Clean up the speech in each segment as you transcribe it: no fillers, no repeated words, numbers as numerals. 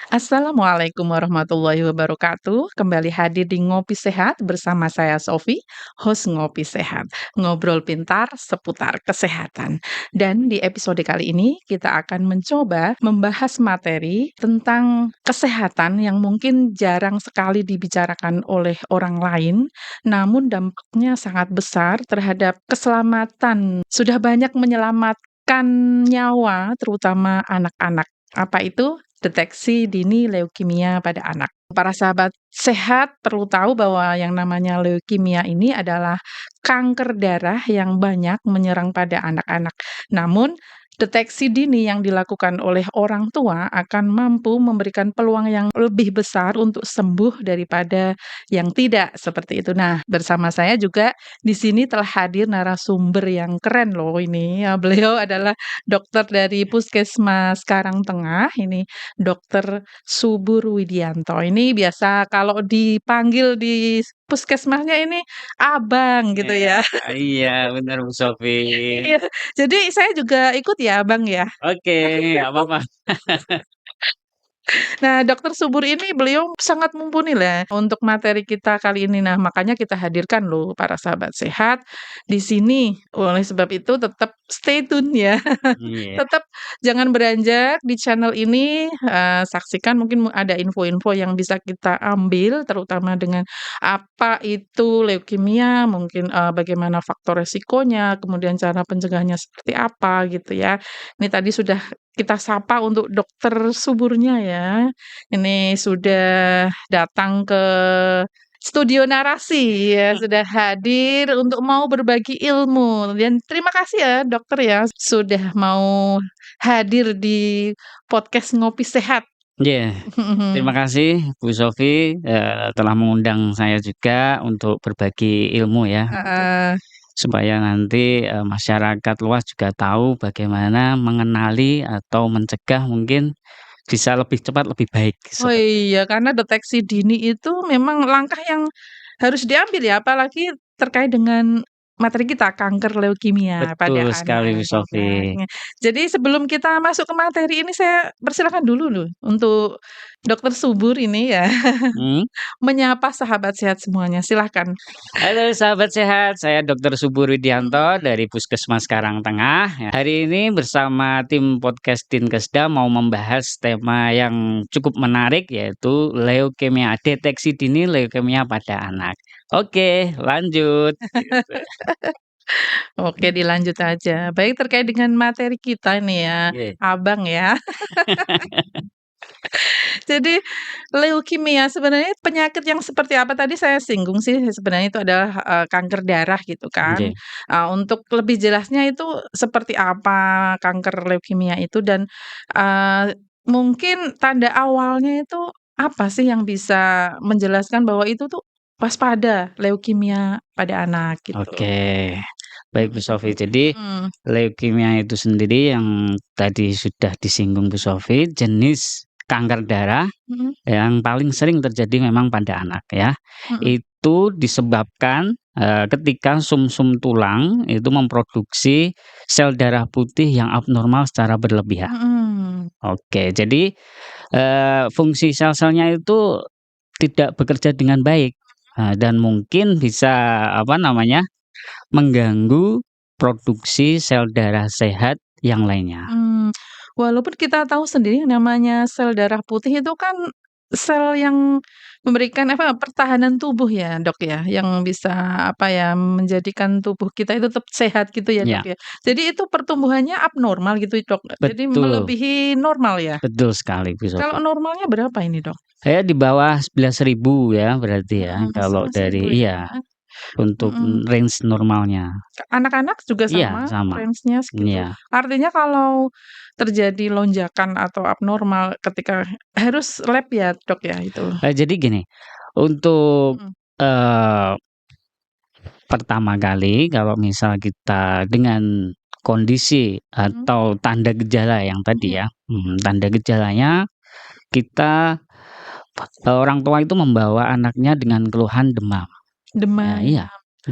Assalamualaikum warahmatullahi wabarakatuh. Kembali hadir di Ngopi Sehat bersama saya Sofi, host Ngopi Sehat. Ngobrol pintar seputar kesehatan. Dan di episode kali ini kita akan mencoba membahas materi tentang kesehatan yang mungkin jarang sekali dibicarakan oleh orang lain, namun dampaknya sangat besar terhadap keselamatan. Sudah banyak menyelamatkan nyawa terutama anak-anak. Apa itu? Deteksi dini leukemia pada anak. Para sahabat sehat perlu tahu bahwa yang namanya leukemia ini adalah kanker darah yang banyak menyerang pada anak-anak. Namun, deteksi dini yang dilakukan oleh orang tua akan mampu memberikan peluang yang lebih besar untuk sembuh daripada yang tidak seperti itu. Nah, bersama saya juga di sini telah hadir narasumber yang keren loh ini. Ya, beliau adalah dokter dari Puskesmas Karangtengah. Ini Dokter Subur Widianto. Ini biasa kalau dipanggil di puskesmasnya ini abang gitu Iya, ya. iya benar Bu Sofi. Iya, jadi saya juga ikut ya abang ya. Oke, nggak apa-apa. Nah, Dokter Subur ini beliau sangat mumpuni lah untuk materi kita kali ini. Nah, makanya kita hadirkan loh para sahabat sehat di sini. Oleh sebab itu tetap stay tune ya. Iya, Tetap jangan beranjak di channel ini, saksikan mungkin ada info-info yang bisa kita ambil terutama dengan apa itu leukemia, mungkin, bagaimana faktor resikonya, kemudian cara pencegahannya seperti apa gitu ya. Ini tadi sudah kita sapa untuk dokter suburnya ya. Ini sudah datang ke studio narasi ya, sudah hadir untuk mau berbagi ilmu dan terima kasih ya dokter ya, sudah mau hadir di podcast Ngopi Sehat. iya. Terima kasih Bu Sofi, telah mengundang saya juga untuk berbagi ilmu ya, Heeh. supaya nanti, masyarakat luas juga tahu bagaimana mengenali atau mencegah mungkin bisa lebih cepat, lebih baik, Oh seperti itu. iya, karena deteksi dini itu memang langkah yang harus diambil ya, apalagi terkait dengan materi kita, kanker leukemia pada Betul sekali Bu anak, Sofi. ya. Jadi sebelum kita masuk ke materi ini, saya persilakan dulu loh untuk Dokter Subur ini ya, Mhm. menyapa sahabat sehat semuanya, silahkan. Halo sahabat sehat, saya Dr. Subur Widianto Mhm. dari Puskesmas Karangtengah. Ya, hari ini bersama tim podcast Dinkesda mau membahas tema yang cukup menarik yaitu leukemia, deteksi dini leukemia pada anak. Oke, lanjut. Gitu. Oke, dilanjut aja. Baik, terkait dengan materi kita nih ya, Oke. Abang ya. Jadi leukemia sebenarnya penyakit yang seperti apa tadi saya singgung sih sebenarnya itu adalah, kanker darah gitu kan. Oke. Untuk lebih jelasnya itu seperti apa kanker leukemia itu dan, mungkin tanda awalnya itu apa sih yang bisa menjelaskan bahwa itu tuh waspada leukemia pada anak gitu? Oke. Baik Bu Sofi. Jadi Mhm, leukemia itu sendiri yang tadi sudah disinggung Bu Sofi, jenis kanker darah mhm, yang paling sering terjadi memang pada anak ya. mhm, Itu disebabkan, ketika sumsum tulang itu memproduksi sel darah putih yang abnormal secara berlebihan. mhm. Oke, jadi, fungsi sel-selnya itu tidak bekerja dengan baik, dan mungkin bisa, apa namanya, mengganggu produksi sel darah sehat yang lainnya. Mmm, walaupun kita tahu sendiri yang namanya sel darah putih itu kan sel yang memberikan apa, pertahanan tubuh ya, Dok, ya, yang bisa apa ya, menjadikan tubuh kita itu tetap sehat gitu ya, Dok, Ya, ya. Jadi itu pertumbuhannya abnormal gitu, Dok? Jadi betul, melebihi normal ya? betul sekali Bu Kalau Sofi. normalnya berapa ini, Dok? Saya di bawah 11.000 ya berarti ya, Mhm, kalau 11.000 dari ya? iya, untuk Mhm. range normalnya. Anak-anak juga Iya, sama sama. range-nya segitu? Iya. Artinya kalau terjadi lonjakan atau abnormal ketika harus lab ya, Dok, ya itu? Jadi gini, untuk, Mhm, eee, pertama kali kalau misal kita dengan kondisi mhm, atau tanda gejala yang tadi mhm. ya, tanda gejalanya kita, orang tua itu membawa anaknya dengan keluhan demam. Demam, Iya,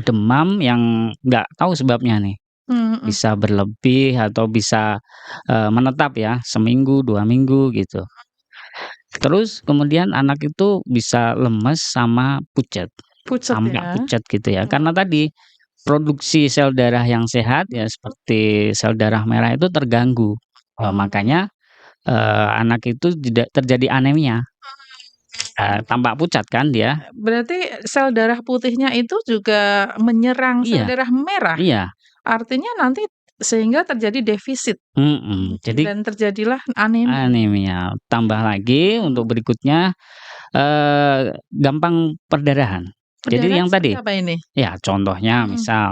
demam yang nggak tahu sebabnya nih. mhm, Bisa berlebih atau bisa, menetap ya, seminggu, 2 minggu gitu. Terus kemudian anak itu bisa lemes sama pucat, Pucet sampai ya? pucat gitu ya. Mhm. Karena tadi produksi sel darah yang sehat ya seperti sel darah merah itu terganggu. Oh. Makanya, anak itu tidak terjadi anemia, tampak pucat kan dia. Berarti sel darah putihnya itu juga menyerang sel Iya darah merah? iya, Artinya nanti sehingga terjadi defisit, jadi dan terjadilah anemia? anemia. Tambah lagi Mhm. untuk berikutnya, gampang perdarahan. Jadi Perdarahan yang seperti tadi, apa ini? ya contohnya Mhm. misal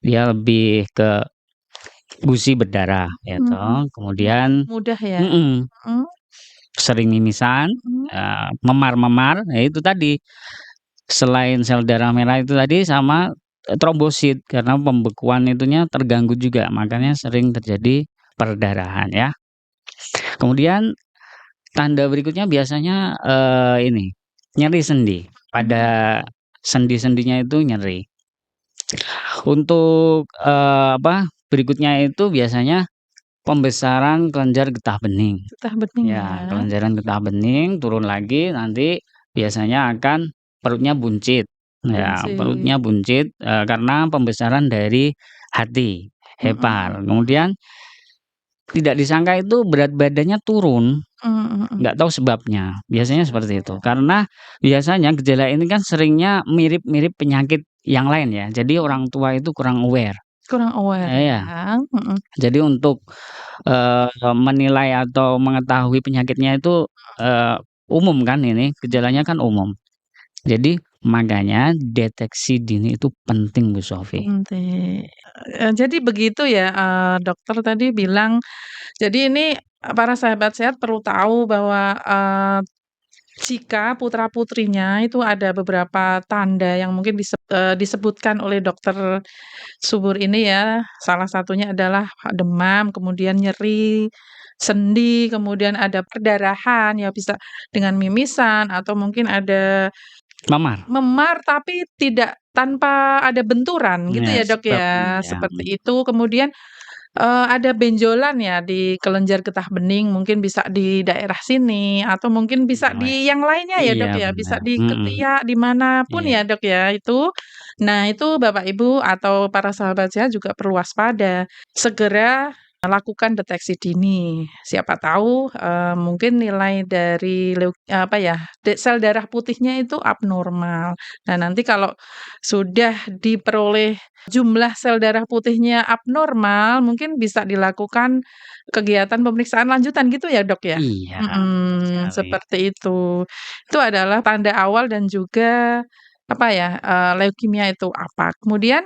dia lebih ke gusi berdarah ya Mhm. toh, Mudah kemudian mudah ya? mhm, Mhm. sering mimisan, Mhm. memar-memar, ya itu tadi, selain sel darah merah itu tadi sama, trombosit karena pembekuan itunya terganggu juga, makanya Mhm. sering terjadi perdarahan ya. Kemudian tanda berikutnya biasanya, ini, nyeri sendi, Mhm. pada sendi-sendinya itu nyeri. Untuk, berikutnya itu biasanya pembesaran kelenjar getah bening. Getah bening ya? Ya, kelenjaran getah bening turun lagi nanti biasanya akan perutnya buncit. Ya, Buncit. perutnya buncit, karena pembesaran dari hati, Mhm. hepar. Kemudian tidak disangka itu berat badannya turun, Mhm mhm. nggak tahu sebabnya, biasanya seperti itu. Oke. Karena biasanya gejala ini kan seringnya mirip-mirip penyakit yang lain ya, jadi Mhm. orang tua itu kurang aware. Kurang aware Iya, ya? Mhm. jadi untuk menilai atau mengetahui penyakitnya itu, umum kan ini, gejalanya Mhm. kan umum. Jadi makanya deteksi dini itu penting Bu Sofi. Penting. Jadi begitu ya, dokter tadi bilang, jadi ini, para sahabat sehat perlu tahu bahwa, jika putra-putrinya itu ada beberapa tanda yang mungkin disebutkan oleh dokter subur ini ya, salah satunya adalah demam, kemudian nyeri sendi, kemudian ada perdarahan, ya bisa dengan mimisan atau mungkin ada Memar? memar tapi tidak tanpa ada benturan gitu Ya ya, Dok, sebabnya ya, ya, seperti itu. Kemudian, ada benjolan ya di kelenjar getah bening, mungkin bisa di daerah sini atau mungkin bisa oh ya, di yang lainnya ya, iya Dok, ya, bisa benar, di ketiak, di mana pun iya. ya, Dok, ya, itu. Nah, itu Bapak Ibu atau para sahabat saya juga perlu waspada, segera lakukan deteksi dini. Siapa tahu, mungkin nilai dari apa ya, sel darah putihnya itu abnormal. Nah, nanti kalau sudah diperoleh jumlah sel darah putihnya abnormal, mungkin bisa dilakukan kegiatan pemeriksaan lanjutan gitu ya, Dok, ya? Iya, betul Mhm, sekali. seperti itu. Itu adalah tanda awal dan juga, apa ya, leukemia itu apa. Kemudian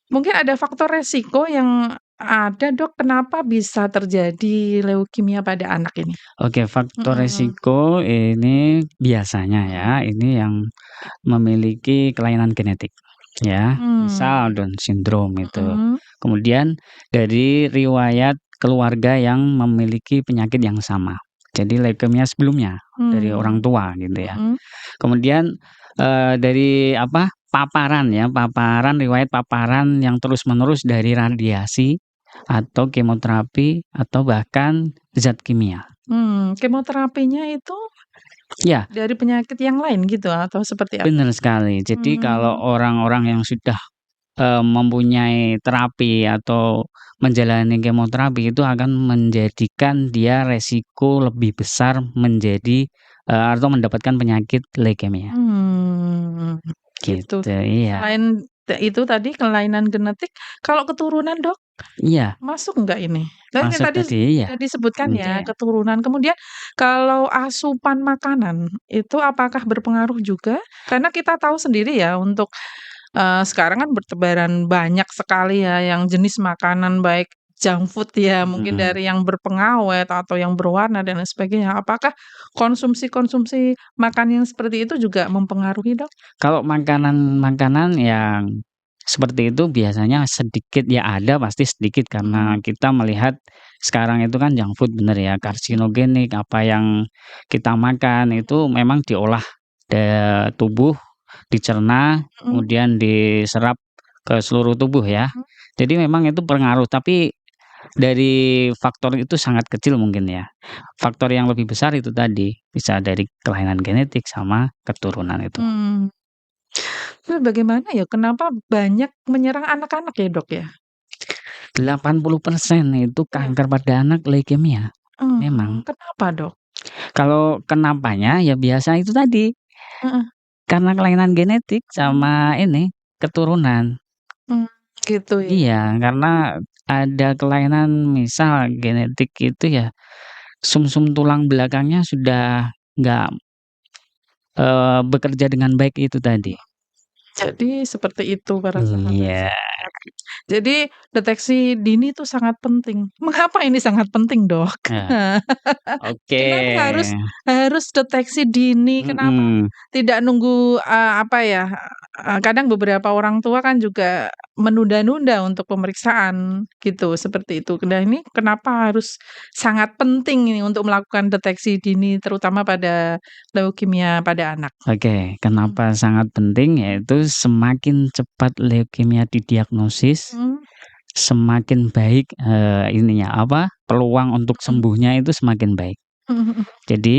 mungkin ada faktor resiko yang ada, Dok, kenapa bisa terjadi leukemia pada anak ini? Oke, faktor Mhm. resiko ini biasanya ya, Mhm. ini yang memiliki kelainan genetik, ya. Misal Mmm. Down syndrome itu. Mhm. Kemudian dari riwayat keluarga yang memiliki penyakit yang sama. Jadi leukemia sebelumnya dari orang Mmm. tua gitu ya. Mhm. Kemudian, dari paparan ya, riwayat paparan yang terus-menerus dari radiasi atau kemoterapi atau bahkan zat kimia. Kemoterapinya itu Ya, dari penyakit yang lain gitu atau seperti apa? benar sekali. Jadi kalau Mmm. orang-orang yang sudah, mempunyai terapi atau menjalani kemoterapi itu akan menjadikan dia resiko lebih besar menjadi, atau mendapatkan penyakit leukemia, Mmm, gitu. gitu. Iya, Selain itu tadi kelainan genetik, kalau keturunan, Dok, iya, masuk nggak ini? Kan masuk tadi tadi, iya, sudah disebutkan ya iya. keturunan, kemudian kalau asupan makanan itu apakah berpengaruh juga? Karena kita tahu sendiri ya untuk, sekarang kan bertebaran banyak sekali ya yang jenis makanan baik junk food ya, mungkin Mhm. dari yang berpengawet atau yang berwarna dan lain sebagainya. Apakah konsumsi-konsumsi makan yang seperti itu juga mempengaruhi, Dok? Kalau makanan-makanan yang seperti itu biasanya sedikit ya ada pasti sedikit karena Mhm. kita melihat sekarang itu kan junk food bener ya, Mhm. karsinogenik, apa yang kita makan itu memang diolah tubuh, dicerna, Mhm. kemudian diserap ke seluruh tubuh ya. Mhm. Jadi memang itu pengaruh, tapi Dari faktor itu sangat kecil mungkin ya. Faktor yang lebih besar itu tadi, bisa dari kelainan genetik sama keturunan itu. Mmm. Terus bagaimana ya, kenapa banyak menyerang anak-anak ya, Dok, ya? 80% itu Iya. kanker pada anak leukemia, memang. Kenapa, Dok? Kalau kenapanya, ya biasa itu tadi, Heeh. karena kelainan genetik sama ini, keturunan. Mmm, gitu ya. Iya, karena ada kelainan misal genetik itu ya, sumsum tulang belakangnya sudah nggak, bekerja dengan baik itu tadi. Jadi seperti itu para sahabat Iya, sehat. Jadi deteksi dini itu sangat penting. Mengapa ini sangat penting, Dok? nah, oke, Kenapa harus harus deteksi dini? Kenapa mhm, tidak nunggu, apa ya, kadang beberapa orang tua kan juga menunda-nunda untuk pemeriksaan gitu, seperti itu. Nah, ini kenapa harus sangat penting ini untuk melakukan deteksi dini terutama pada leukemia pada anak? oke. Mhm. Kenapa sangat penting, yaitu semakin cepat leukemia didiagnosis, Mhm. semakin baik, ininya, apa, peluang untuk Mhm. sembuhnya itu semakin baik. Mhm mhm. Jadi,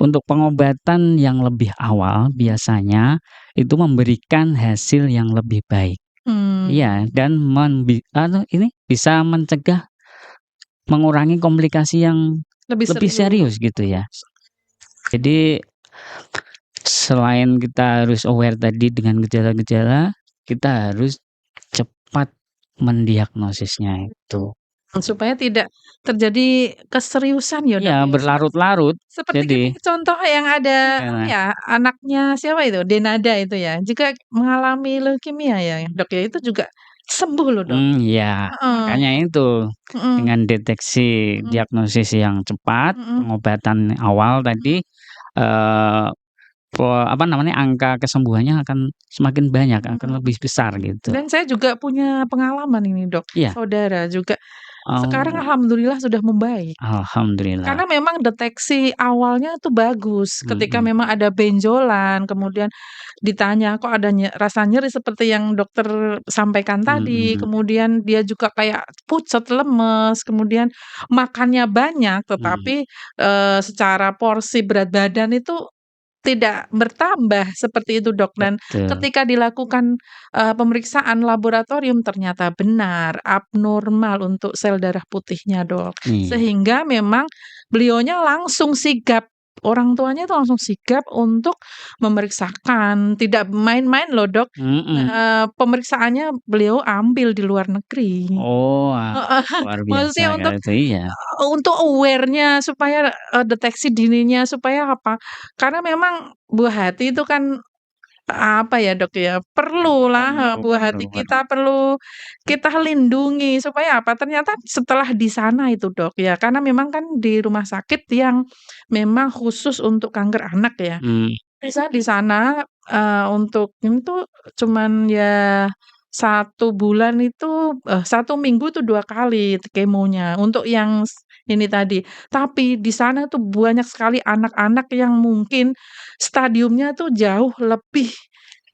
untuk pengobatan yang lebih awal biasanya itu memberikan hasil yang lebih baik. Mmm, Iya, dan ini bisa mencegah, mengurangi komplikasi yang lebih lebih serius. serius gitu ya. Jadi selain kita harus aware tadi dengan gejala-gejala, kita harus cepat mendiagnosisnya itu. Supaya tidak terjadi keseriusan ya, Iya, Dok, ya? berlarut-larut. Seperti Jadi, kita contoh yang ada apa karena ya, anaknya siapa itu, Denada itu ya, juga mengalami leukemia ya, Dok, ya? Itu juga sembuh loh, Dok. iya, Heeh, makanya itu, mhm, dengan deteksi mhm, diagnosis yang cepat, mhm, pengobatan awal tadi, eee, apa namanya, angka kesembuhannya akan semakin banyak, mhm akan mhm. lebih besar gitu. Dan saya juga punya pengalaman ini, Dok, Iya, saudara juga sekarang oh, alhamdulillah sudah membaik. alhamdulillah, Karena memang deteksi awalnya tuh bagus, ketika mhm, memang ada benjolan, kemudian ditanya, "Kok ada rasa nyeri?" Seperti yang dokter sampaikan tadi, mhm, kemudian dia juga kayak pucet, lemes, kemudian makannya banyak, mhm, tetapi, secara porsi berat badan itu tidak bertambah, seperti itu, Dok. Dan betul, ketika dilakukan, pemeriksaan laboratorium ternyata benar abnormal untuk sel darah putihnya, Dok. iya, Sehingga memang beliaunya langsung sigap, orang tuanya itu langsung sigap untuk memeriksakan, tidak main-main loh, Dok, mhm, pemeriksaannya beliau ambil di luar negeri. oh, wah, Heeh, luar biasa maksudnya kalau itu, iya, untuk aware-nya supaya, deteksi dininya supaya apa, karena memang buah hati itu kan, apa ya, Dok, ya, perlulah, perlu buah perlu hati perlu, kita perlu kita lindungi supaya apa, ternyata setelah di sana itu, Dok, ya, karena memang kan di rumah sakit yang memang khusus untuk kanker anak ya. mmm, Bisa di sana, untuk ini tuh cuman ya 1 bulan itu 1 minggu tuh 2 kali kemonya untuk yang ini tadi. Tapi di sana tuh banyak sekali anak-anak yang mungkin stadiumnya tuh jauh lebih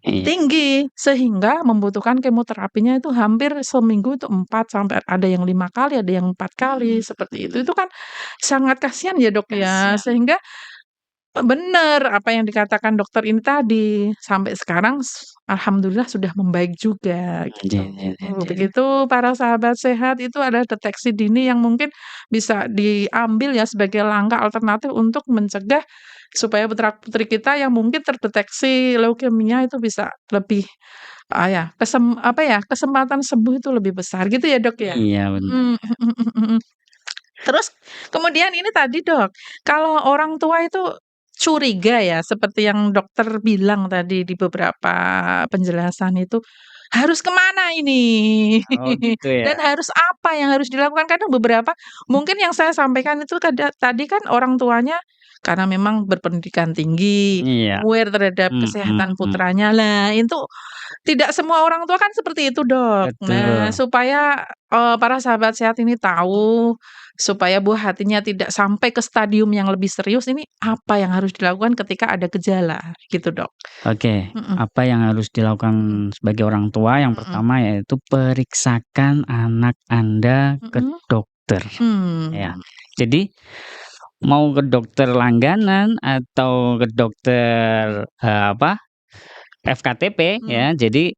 iya, tinggi, sehingga membutuhkan kemoterapinya itu hampir seminggu itu 4 sampai ada yang 5 kali, ada yang 4 kali, seperti itu. Itu kan sangat kasihan ya, Dok, ya, kasihan, sehingga bener, apa yang dikatakan dokter ini tadi, sampai sekarang alhamdulillah sudah membaik juga iya gitu. iya iya iya, Begitu para sahabat sehat itu adalah deteksi dini yang mungkin bisa diambil ya sebagai langkah alternatif untuk mencegah supaya putra-putri kita yang mungkin terdeteksi leukemia itu bisa lebih, ya apa ya, kesempatan sembuh itu lebih besar gitu ya, Dok, ya? iya bener, Mhm mhm mhm mhm. Terus kemudian ini tadi, Dok, kalau orang tua itu curiga ya seperti yang dokter bilang tadi di beberapa penjelasan itu, harus kemana ini? oh gitu ya, Dan harus apa yang harus dilakukan? Kadang beberapa mungkin yang saya sampaikan itu tadi kan orang tuanya karena memang berpendidikan tinggi, Iya. aware terhadap kesehatan Mhm. putranya. Lah itu tidak semua orang tua kan seperti itu, Dok. Nah, Betul. supaya, para sahabat sehat ini tahu, supaya buah hatinya tidak sampai ke stadium yang lebih serius, ini apa yang harus dilakukan ketika ada gejala, gitu, Dok? Oke, Mhm apa yang harus dilakukan mhm sebagai orang tua, yang mhm pertama yaitu periksakan anak Anda ke mhm. dokter, ya. Mmm, Jadi, mau ke dokter langganan atau ke dokter, FKTP mhm ya, jadi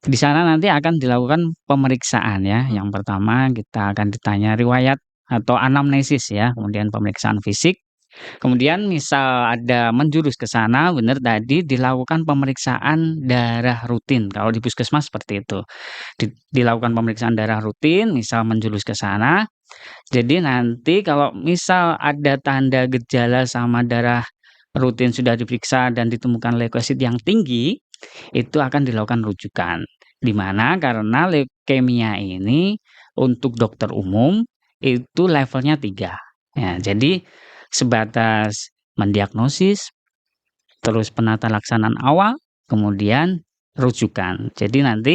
di sana nanti akan dilakukan pemeriksaan ya. mhm Yang pertama kita akan ditanya riwayat atau anamnesis ya, kemudian pemeriksaan fisik. Kemudian misal ada menjurus ke sana, benar tadi dilakukan pemeriksaan darah rutin, kalau di puskesmas seperti itu. Dilakukan pemeriksaan darah rutin, misal menjurus ke sana, jadi nanti kalau misal ada tanda gejala sama darah rutin sudah diperiksa dan ditemukan leukosit yang tinggi, itu akan dilakukan rujukan. Di mana karena leukemia ini untuk dokter umum itu levelnya 3. Ya, jadi sebatas mendiagnosis, terus penata laksanaan awal, kemudian rujukan. Jadi nanti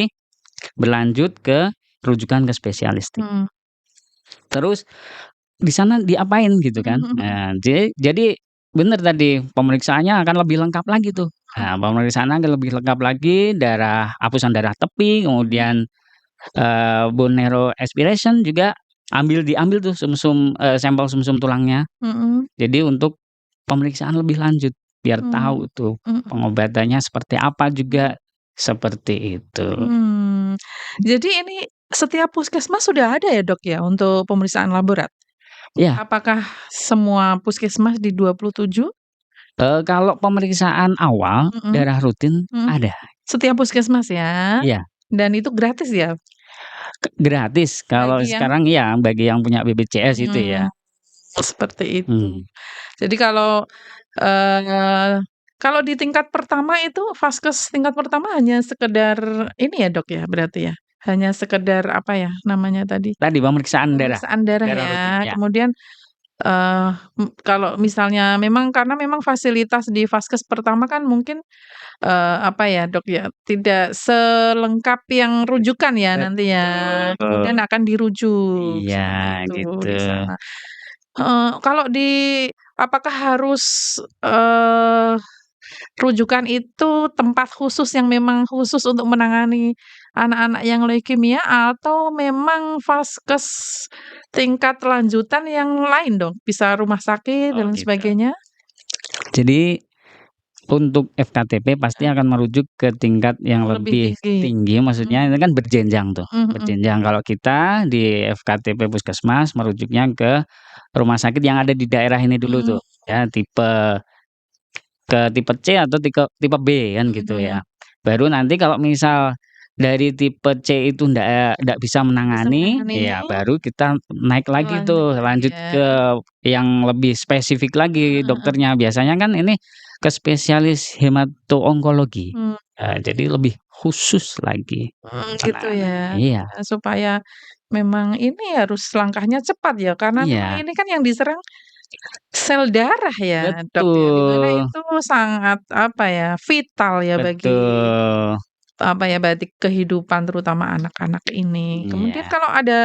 berlanjut ke rujukan ke spesialistik. mhm Terus di sana diapain gitu mhm kan. mhm mhm Nah, jadi bener tadi pemeriksaannya akan lebih lengkap lagi tuh. mhm Nah, pemeriksaan akan lebih lengkap lagi, hapusan darah tepi, mhm kemudian, bone marrow aspiration juga diambil tuh sampel sumsum tulangnya. mhm Jadi untuk pemeriksaan lebih lanjut, biar mhm tahu tuh mhm pengobatannya seperti apa mhm. juga, seperti itu. Mmm, jadi ini setiap puskesmas sudah ada ya, Dok, ya, untuk pemeriksaan laborat? Iya, Apakah semua puskesmas di 27? kalau pemeriksaan awal Mhm darah rutin mhm. ada, Setiap puskesmas ya? iya. Dan itu gratis ya? Gratis kalau Bagi yang sekarang iya, bagi yang punya BPJS itu ya. mmm, seperti itu. Mmm, Jadi eee, kalau di tingkat pertama itu, vaskes tingkat pertama hanya sekedar ini ya, Dok, ya, berarti ya? Hanya sekedar apa ya namanya tadi, tadi pemeriksaan darah, pemeriksaan darah darah ya, rutin, ya. kemudian kalau misalnya karena memang fasilitas di vaskes pertama kan mungkin, apa ya, Dok, ya, tidak selengkap yang rujukan ya nanti ya, Betul, kemudian akan dirujuk, iya seperti itu gitu. di sana. Heeh, kalau apakah harus, eee, rujukan itu tempat khusus yang memang khusus untuk menangani anak-anak yang leukemia atau memang vaskes tingkat lanjutan yang lain dong? Bisa rumah sakit Oh dan lain gitu. sebagainya? Jadi untuk FKTP pasti akan merujuk ke tingkat yang Oh, lebih lebih tinggi. tinggi, maksudnya Mmm, ini kan berjenjang tuh, mhm mhm. berjenjang. Kalau kita di FKTP Puskesmas merujuknya ke rumah sakit yang ada di daerah ini dulu Mhm tuh, ya tipe C atau tipe B kan mhm gitu mhm. ya. Baru nanti kalau misal dari tipe C itu ndak bisa Nggak bisa menangani, menangani, ya baru kita naik lagi lanjut tuh, lagi lanjut ya. ke yang lebih spesifik lagi Heeh heeh. dokternya. Biasanya kan ini ke spesialis hemato-onkologi. Mmm, Jadi lebih khusus lagi gitu ya. penanganannya. Iya, Ya supaya memang ini harus langkahnya cepat ya, karena memang iya, ini kan yang diserang sel darah ya, Dok, ya, di mana betul, itu sangat apa ya, vital ya bagi betul, apa ya, bagi kehidupan terutama anak-anak ini. Kemudian iya, kalau ada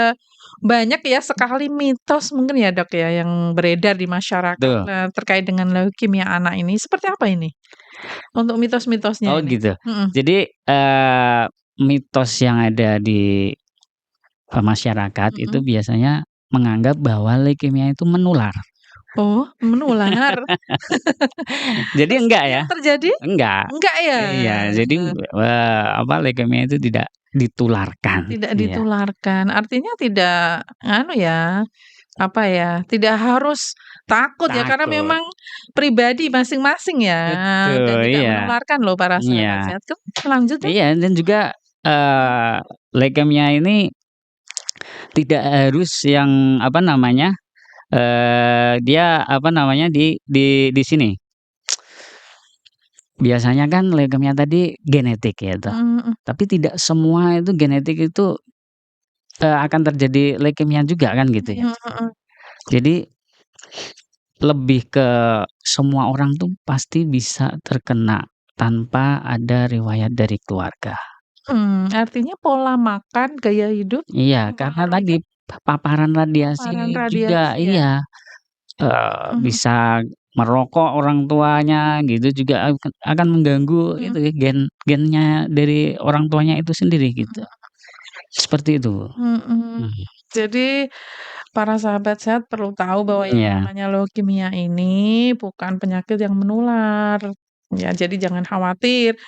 banyak ya sekali mitos mungkin ya, Dok, ya, yang beredar di masyarakat, betul. terkait dengan leukemia anak ini, seperti apa ini? Untuk mitos-mitosnya Oh ini? gitu. Mhm Jadi, mitos yang ada di masyarakat itu mhm. biasanya menganggap bahwa leukemia itu menular. Oh, menular? Jadi Terus enggak ya, yang terjadi? enggak. Enggak ya? Iya, jadi, leukemia itu tidak ditularkan, Tidak iya. ditularkan, artinya tidak anu ya, apa ya, tidak harus takut ya, karena Takut, memang pribadi masing-masing ya, dan betul, tidak iya, menularkan loh para sahabat iya, sehat. Lanjut Dok. iya dan juga, leukemia ini tidak harus yang, apa namanya, dia, apa namanya, di sini, biasanya kan leukemia tadi genetik ya tuh, Mhm mhm. tapi tidak semua itu genetik itu, akan terjadi leukemia juga kan gitu ya. Mhm mhm. Jadi lebih ke semua orang tuh pasti bisa terkena tanpa ada riwayat dari keluarga. Artinya pola makan, gaya hidup Iya, karena mempengaruhi tadi paparan radiasi paparan juga radiasi ya? iya, Mhm bisa merokok orang tuanya gitu juga akan mengganggu mhm itu ya gennya dari orang tuanya itu sendiri gitu, seperti itu. mhm mhm. Mhm, Jadi para sahabat sehat perlu tahu bahwa yang iya, namanya leukemia ini bukan penyakit yang menular. Ya, jadi jangan khawatir,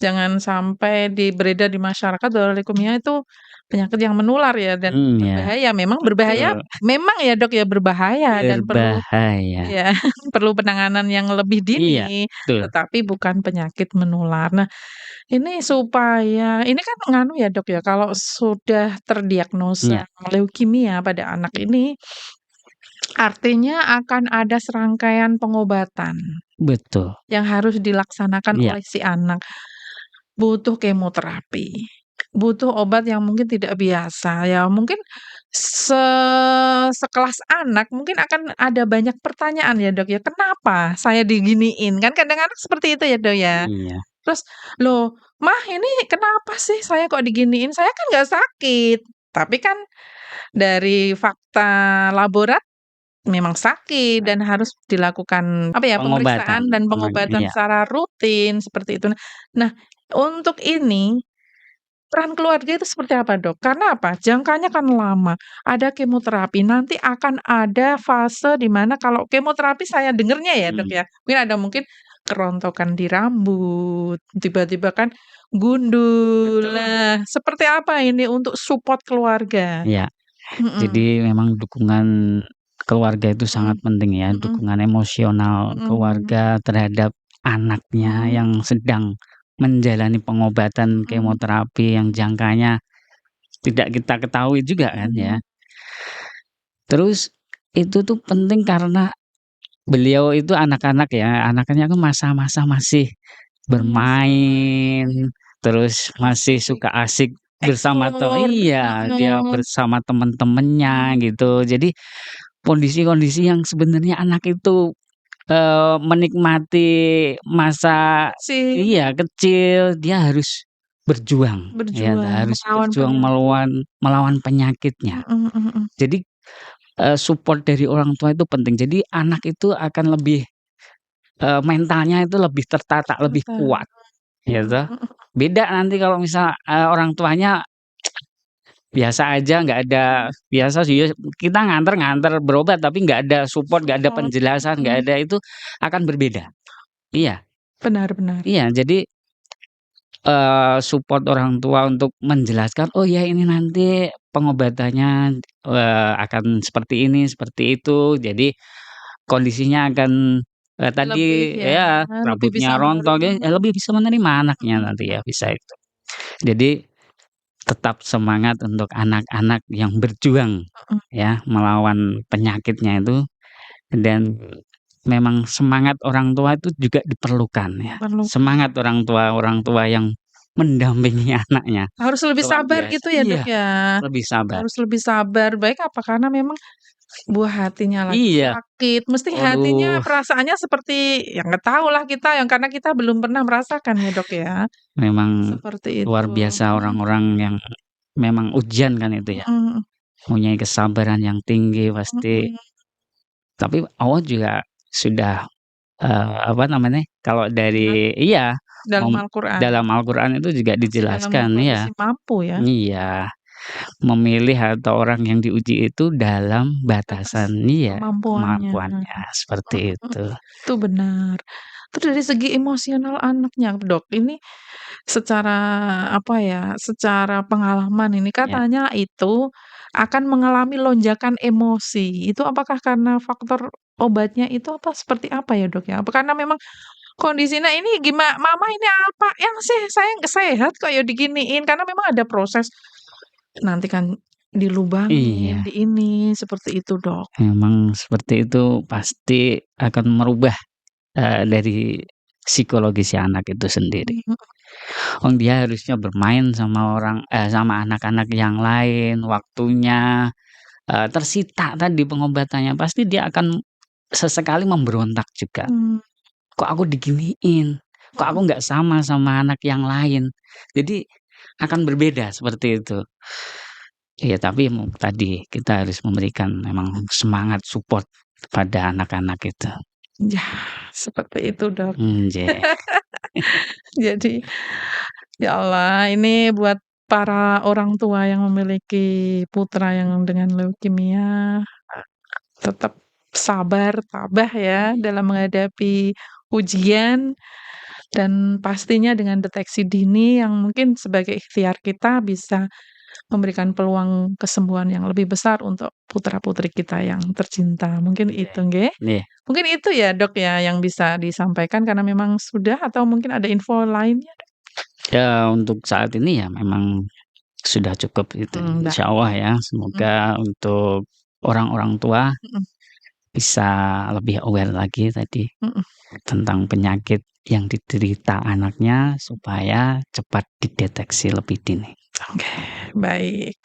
jangan sampai beredar di masyarakat bahwa leukemia itu penyakit yang menular ya dan iya, berbahaya. Memang berbahaya, betul, memang ya Dok ya berbahaya dan perlu berbahaya. ya perlu penanganan yang lebih Iya, dini, betul, tetapi bukan penyakit menular. Nah, ini supaya ini kan nganu ya Dok ya, kalau sudah iya, terdiagnosa leukemia pada anak ini, artinya akan ada serangkaian pengobatan betul, yang harus dilaksanakan iya, oleh si anak. Butuh kemoterapi, butuh obat yang mungkin tidak biasa, ya mungkin se sekelas anak mungkin akan ada banyak pertanyaan ya Dok ya, "Kenapa saya diginiin?" Kan kadang-kadang seperti itu ya Dok ya. iya, Terus, "Loh, Mah, ini kenapa sih saya kok diginiin? Saya kan nggak sakit." Tapi kan dari fakta laborat memang sakit dan harus dilakukan, apa ya, pengobatan, pemeriksaan dan pengobatan iya, secara rutin, seperti itu. Nah, untuk ini, peran keluarga itu seperti apa, Dok? Karena apa? Jangkanya kan lama, ada kemoterapi, nanti akan ada fase di mana kalau kemoterapi saya dengernya ya, Dok, mhm, ya, mungkin ada mungkin kerontokan di rambut, tiba-tiba kan gundul. betul, Nah, seperti apa ini untuk support keluarga? iya. Mhm Jadi memang dukungan keluarga itu sangat mhm penting ya, mhm dukungan emosional mhm keluarga terhadap anaknya mhm yang sedang menjalani pengobatan mhm kemoterapi yang jangkanya tidak kita ketahui juga kan ya. mhm Terus itu tuh penting karena beliau itu anak-anak ya, anaknya kan masa-masa masih mhm, masih bermain, bermain, terus masih masih suka asik bersama eksplor, iya, dia heeh, bersama temen-temennya mhm, gitu. Jadi kondisi-kondisi yang sebenarnya anak itu, menikmati masa kecil, iya, kecil, dia harus berjuang, ya berjuang harus melawan berjuang penyakit, melawan melawan penyakitnya. mhm mhm mhm, Jadi, support dari orang tua itu penting. Jadi anak itu akan lebih, mentalnya itu lebih tertata, lebih bertahan, kuat, gitu. mhm mhm, Beda nanti kalau misal, orang tuanya biasa aja, nggak ada biasa sih ya, kita nganter-nganter berobat tapi nggak ada support, nggak ada support, penjelasan, nggak mhm, ada itu akan berbeda. Iya benar benar, iya, jadi, support orang tua untuk menjelaskan, "Oh ya ini nanti pengobatannya, akan seperti ini, seperti itu." Jadi kondisinya akan, tadi lebih ya, ya lebih bisa rambutnya rontok ya, menerima, lebih bisa menerima anaknya mhm nanti ya, bisa itu. Jadi tetap semangat untuk anak-anak yang berjuang mhm, ya melawan penyakitnya itu dan memang semangat orang tua itu juga diperlukan ya. memerlukan. Semangat orang tua yang mendampingi anaknya Harus lebih luar sabar biasa. gitu ya, Dok, Iya, ya? lebih sabar. Harus lebih sabar, baik apa karena memang buah hatinya lagi Iya, sakit, mesti hatinya waduh perasaannya seperti ya nggak tahulah kita yang karena kita belum pernah merasakan ya, Dok, ya, memang seperti luar itu. biasa Mhm orang-orang yang memang ujian kan itu ya, mhm mempunyai kesabaran yang tinggi pasti. mhm, Tapi Allah juga sudah, apa namanya, kalau jelas dari iya, dalam Al-Qur'an, dalam Al-Quran itu juga masih dalam dijelaskan kondisi iya mampu ya, iya, memilih atau orang yang diuji itu dalam batas batasan iya, kemampuannya. kemampuannya, Mhm seperti mhm, itu. itu benar. Terus dari segi emosional anaknya, Dok, ini secara apa ya, secara pengalaman ini Ya, katanya itu akan mengalami lonjakan emosi. Itu apakah karena faktor obatnya itu apa seperti apa ya, Dok, ya? Apa karena memang kondisinya ini "Mama ini apa yang sih? Saya nggak sehat kok ya diginiin." Karena memang ada proses nanti kan dilubangin, iya, di ini, seperti itu, Dok. memang seperti itu pasti akan merubah, dari psikologi si anak itu sendiri. Mhm Oh, dia harusnya bermain sama sama anak-anak yang lain, waktunya, tersita tadi pengobatannya, pasti dia akan sesekali memberontak juga. Mmm, Kok aku diginiin? Kok aku mhm. nggak sama anak yang lain? Jadi akan berbeda seperti itu. Iya, tapi tadi kita harus memberikan memang semangat support kepada anak-anak itu. Ya, seperti itu, Dok. Je Jadi, ya Allah, ini buat para orang tua yang memiliki putra yang dengan leukemia, tetap sabar, tabah ya dalam menghadapi ujian dan pastinya dengan deteksi dini yang mungkin sebagai ikhtiar kita bisa memberikan peluang kesembuhan yang lebih besar untuk putra-putri kita yang tercinta. Mungkin itu nggih? Iya. Mungkin itu ya, Dok, ya yang bisa disampaikan karena memang sudah atau mungkin ada info lainnya, Dok? Ya, untuk saat ini ya memang sudah cukup itu, Baik. insyaallah ya. Mhm Semoga untuk orang-orang tua mhm bisa lebih aware lagi tadi mhm. tentang penyakit yang diderita anaknya supaya cepat dideteksi lebih dini. Oke, baik.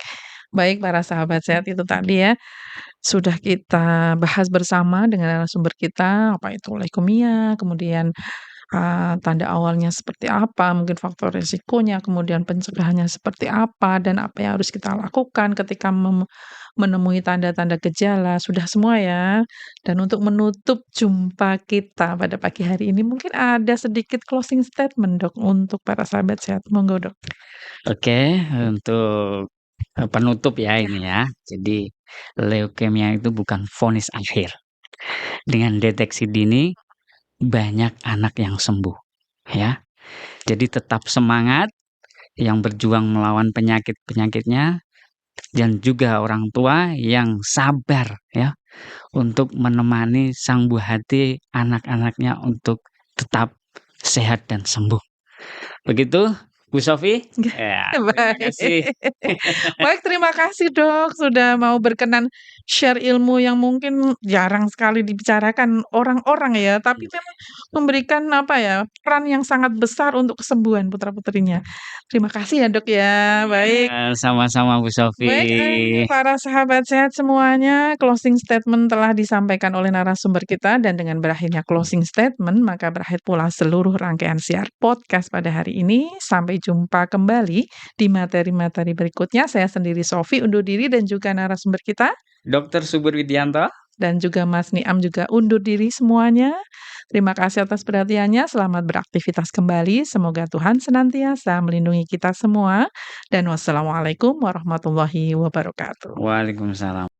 Baik para sahabat sehat itu tadi ya, sudah kita bahas bersama dengan narasumber kita, apa itu leukemia, kemudian tanda awalnya seperti apa, mungkin faktor resikonya, kemudian pencegahannya seperti apa, dan apa yang harus kita lakukan ketika menemui tanda-tanda gejala, sudah semua ya. Dan untuk menutup jumpa kita pada pagi hari ini, mungkin ada sedikit closing statement, Dok, untuk para sahabat sehat. Monggo, Dok. Oke, untuk, penutup ya Ya, ini ya. Jadi leukemia itu bukan vonis akhir. Dengan deteksi dini banyak anak yang sembuh, ya. Jadi tetap semangat yang berjuang melawan penyakit-penyakitnya dan juga orang tua yang sabar ya untuk menemani sang buah hati anak-anaknya untuk tetap sehat dan sembuh. Begitu Bu Sofi? Ya, terima baik. kasih. Baik, terima kasih, Dok, sudah mau berkenan share ilmu yang mungkin jarang sekali dibicarakan orang-orang ya, tapi memang memberikan apa ya, peran yang sangat besar untuk kesembuhan putra-putrinya. Terima kasih ya, Dok, ya. Baik. Iya, sama-sama Bu Sofi. Baik, para sahabat sehat semuanya, closing statement telah disampaikan oleh narasumber kita dan dengan berakhirnya closing statement, maka berakhir pula seluruh rangkaian siar podcast pada hari ini. Sampai jumpa kembali di materi-materi berikutnya. Saya sendiri Sofi undur diri dan juga narasumber kita Dokter Subur Widianto. dan juga Mas Niam juga undur diri semuanya. Terima kasih atas perhatiannya. Selamat beraktivitas kembali. Semoga Tuhan senantiasa melindungi kita semua. Dan wassalamualaikum warahmatullahi wabarakatuh. Waalaikumsalam.